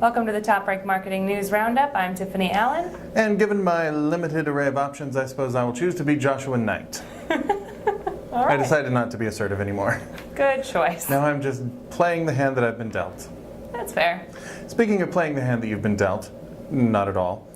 Welcome to the TopRank Marketing News Roundup. I'm Tiffani Allen. And given my limited array of options, I suppose I will choose to be Joshua Nite. All right. I decided not to be assertive anymore. Good choice. Now I'm just playing the hand that I've been dealt. That's fair. Speaking of playing the hand that you've been dealt, not at all.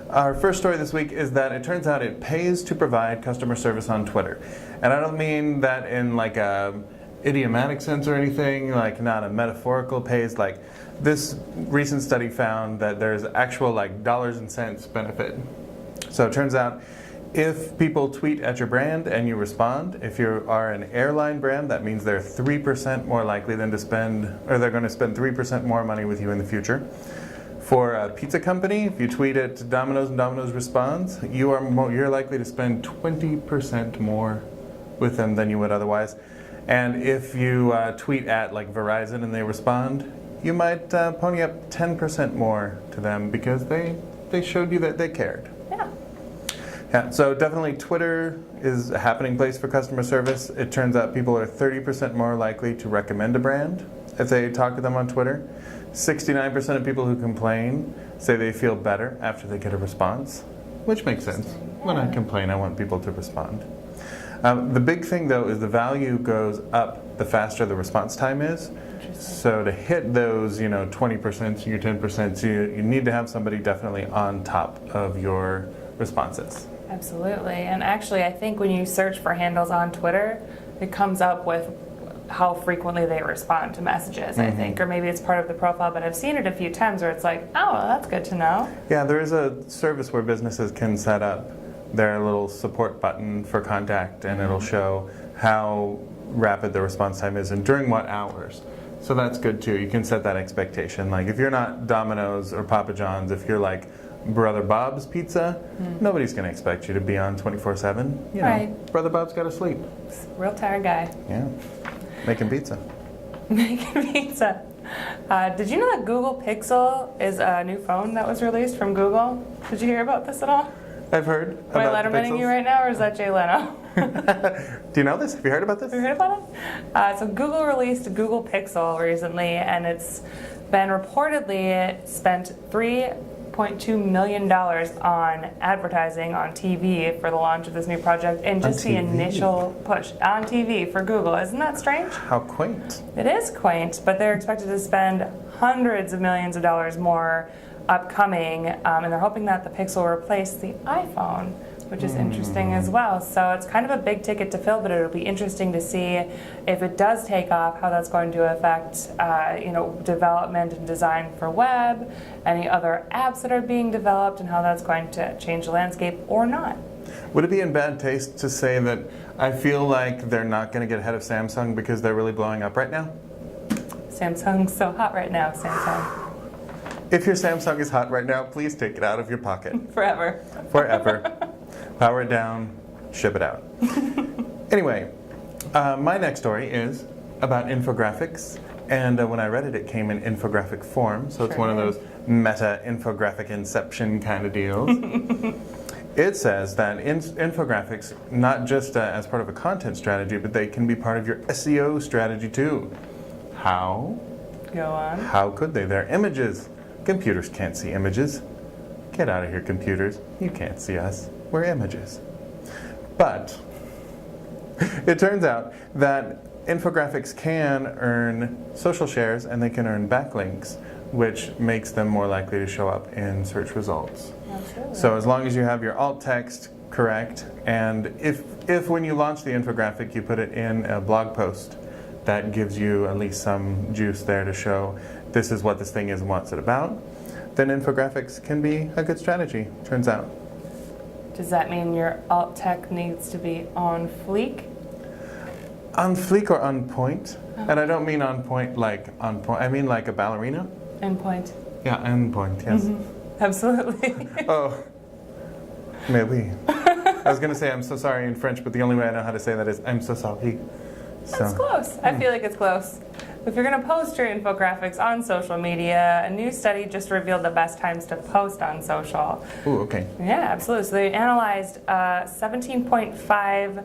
Our first story this week is that it turns out it pays to provide customer service on Twitter. And I don't mean that in like a idiomatic sense or anything, like not a metaphorical pays. Like this recent study found that there's actual like dollars and cents benefit. So it turns out if people tweet at your brand and you respond, if you are an airline brand, that means they're 3% more likely than to spend, or they're going to spend 3% more money with you in the future. For a pizza company, if you tweet at Domino's and Domino's responds, you're likely to spend 20% more with them than you would otherwise. And if you tweet at like Verizon and they respond, you might pony up 10% more to them because they showed you that they cared. Yeah, so definitely Twitter is a happening place for customer service. It turns out people are 30% more likely to recommend a brand if they talk to them on Twitter. 69% of people who complain say they feel better after they get a response, which makes sense. When I complain, I want people to respond. The big thing, though, is the value goes up the faster the response time is. So to hit those, 20%, your 10%, you need to have somebody definitely on top of your responses. Absolutely. And actually, I think when you search for handles on Twitter, it comes up with how frequently they respond to messages, I think. Or maybe it's part of the profile, but I've seen it a few times where it's like, oh, well, that's good to know. Yeah, there is a service where businesses can set up their little support button for contact, and it'll show how rapid the response time is and during what hours. So that's good too. You can set that expectation. Like if you're not Domino's or Papa John's, if you're like Brother Bob's Pizza, nobody's going to expect you to be on 24/7. Right. Brother Bob's got to sleep. Real tired guy. Yeah. Making pizza. Making pizza. Did you know that Google Pixel is a new phone that was released from Google? Did you hear about this at all? I've heard. Am I lettermanning you right now, or is that Jay Leno? Do you know this? Have you heard about this? Have you heard about it? So Google released Google Pixel recently, and it's been reportedly spent $3.2 million on advertising on TV for the launch of this new project, and just the initial push on TV for Google. Isn't that strange? How quaint. It is quaint, but they're expected to spend hundreds of millions of dollars more upcoming, and they're hoping that the Pixel will replace the iPhone, which is interesting as well. So it's kind of a big ticket to fill, but it'll be interesting to see if it does take off, how that's going to affect development and design for web, any other apps that are being developed, and how that's going to change the landscape or not. Would it be in bad taste to say that I feel like they're not going to get ahead of Samsung because they're really blowing up right now? Samsung's so hot right now, Samsung. If your Samsung is hot right now, please take it out of your pocket. Forever. Forever. Power it down, ship it out. Anyway, my next story is about infographics. And when I read it, it came in infographic form. So it's one of those meta infographic inception kind of deals. It says that infographics, not just as part of a content strategy, but they can be part of your SEO strategy too. How? Go on. How could they? They're images. Computers can't see images. Get out of here, computers. You can't see us. We're images. But it turns out that infographics can earn social shares and they can earn backlinks, which makes them more likely to show up in search results. Absolutely. So as long as you have your alt text correct, and if when you launch the infographic you put it in a blog post, that gives you at least some juice there to show this is what this thing is and what's it about, then infographics can be a good strategy, turns out. Does that mean your alt tech needs to be on fleek? On fleek or on point? Oh. And I don't mean on point like on point, I mean like a ballerina. End point. Yeah, end point, yes. Absolutely. Oh, mais oui. I was going to say I'm so sorry in French, but the only way I know how to say that is I'm so sorry. That's close. I feel like it's close. If you're going to post your infographics on social media, a new study just revealed the best times to post on social. Ooh, okay. Yeah, absolutely. So they analyzed 17.5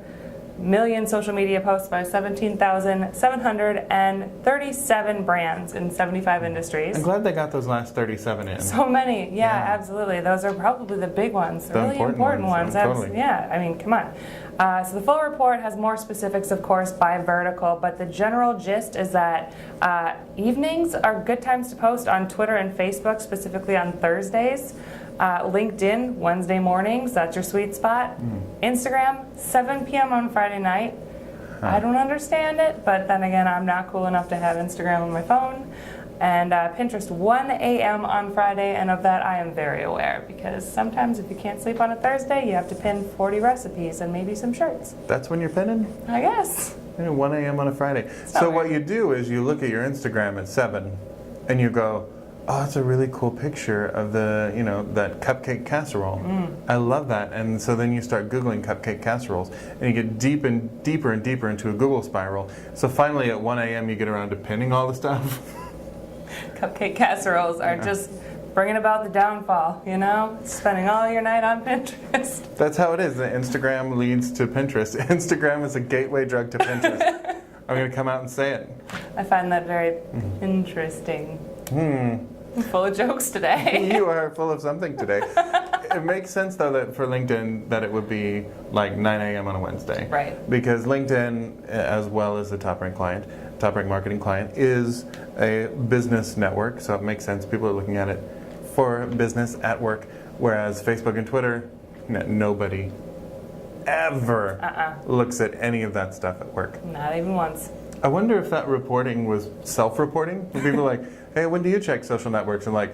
million social media posts by 17,737 brands in 75 industries. I'm glad they got those last 37 in. So many, yeah, absolutely. Those are probably the big ones, the really important ones. Totally. Yeah, I mean, come on. So the full report has more specifics, of course, by vertical, but the general gist is that evenings are good times to post on Twitter and Facebook, specifically on Thursdays. LinkedIn, Wednesday mornings, that's your sweet spot. Instagram, 7 p.m. on Friday night. I don't understand it, but then again, I'm not cool enough to have Instagram on my phone. And Pinterest, 1 a.m. on Friday, and of that I am very aware, because sometimes if you can't sleep on a Thursday, you have to pin 40 recipes and maybe some shirts. That's when you're pinning? I guess. 1 a.m. on a Friday. So what you do is you look at your Instagram at 7 and you go, oh, it's a really cool picture of the, that cupcake casserole. I love that. And so then you start Googling cupcake casseroles and you get deeper and deeper into a Google spiral. So finally at 1 a.m. you get around to pinning all the stuff. Cupcake casseroles are just bringing about the downfall, Spending all your night on Pinterest. That's how it is. Instagram leads to Pinterest. Instagram is a gateway drug to Pinterest. I'm going to come out and say it. I find that very interesting. I'm full of jokes today. You are full of something today. It makes sense, though, that for LinkedIn that it would be like 9 a.m. on a Wednesday. Right. Because LinkedIn, as well as the TopRank marketing client, is a business network, so it makes sense. People are looking at it for business at work, whereas Facebook and Twitter, nobody ever looks at any of that stuff at work. Not even once. I wonder if that reporting was self-reporting. People are like, hey, when do you check social networks? And like,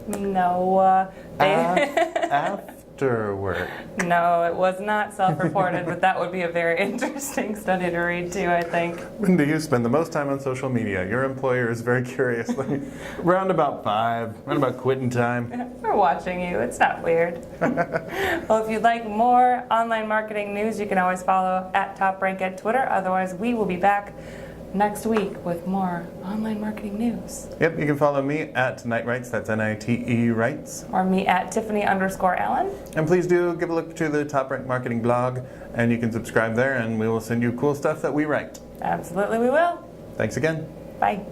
no. After work. No, it was not self-reported, but that would be a very interesting study to read too, I think. When do you spend the most time on social media? Your employer is very curious. Round about 5, round about quitting time. We're watching you. It's not weird. Well, if you'd like more online marketing news, you can always follow at TopRank at Twitter. Otherwise, we will be back next week with more online marketing news. Yep, you can follow me at Nite Writes, that's N-I-T-E Writes. Or me at Tiffani_Allen. And please do give a look to the TopRank Marketing blog, and you can subscribe there, and we will send you cool stuff that we write. Absolutely, we will. Thanks again. Bye.